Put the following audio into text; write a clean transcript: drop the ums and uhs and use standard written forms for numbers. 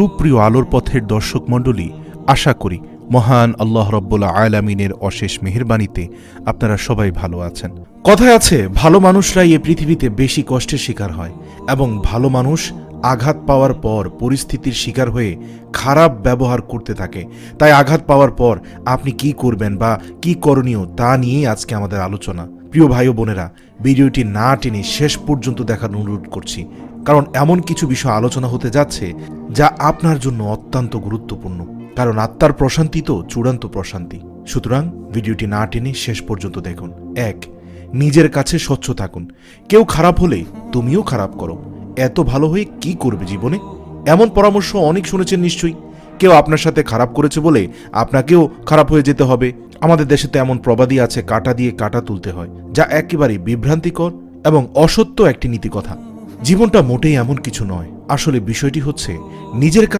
সুপ্রিয় আলোর পথের দর্শক মণ্ডলী, আশা করি মহান আল্লাহ রব্বুল আলামিনের অশেষ মেহেরবানিতে আপনারা সবাই ভালো আছেন। কথায় আছে, ভালো মানুষরাই এই পৃথিবীতে বেশি কষ্টের শিকার হয় এবং ভালো মানুষ আঘাত পাওয়ার পর পরিস্থিতির শিকার হয়ে খারাপ ব্যবহার করতে থাকে। তাই আঘাত পাওয়ার পর আপনি কি করবেন বা কি করণীয় তা নিয়েই আজকে আমাদের আলোচনা। প্রিয় ভাই ও বোনেরা, ভিডিওটি না টেনে শেষ পর্যন্ত দেখার অনুরোধ করছি, কারণ এমন কিছু বিষয় আলোচনা হতে যাচ্ছে যা আপনার জন্য অত্যন্ত গুরুত্বপূর্ণ। কারণ আত্মার প্রশান্তি তো চূড়ান্ত প্রশান্তি। সুতরাং ভিডিওটি না টেনে শেষ পর্যন্ত দেখুন। 1. নিজের কাছে স্বচ্ছ থাকুন। কেউ খারাপ হলে তুমিও খারাপ করো। এত ভালো হয়ে কি করবে জীবনে? এমন পরামর্শ অনেক শুনেছেন নিশ্চয়ই। কেউ আপনার সাথে খারাপ করেছে বলে আপনাকেও খারাপ হয়ে যেতে হবে। আমাদের দেশে তো এমন প্রবাদই আছে, কাঁটা দিয়ে কাঁটা তুলতে হয়, যা একেবারেই বিভ্রান্তিকর এবং অসত্য একটি নীতিকথা। জীবনটা মোটেই এমন কিছু নয়। আসলে বিষয়টি হচ্ছে নিজের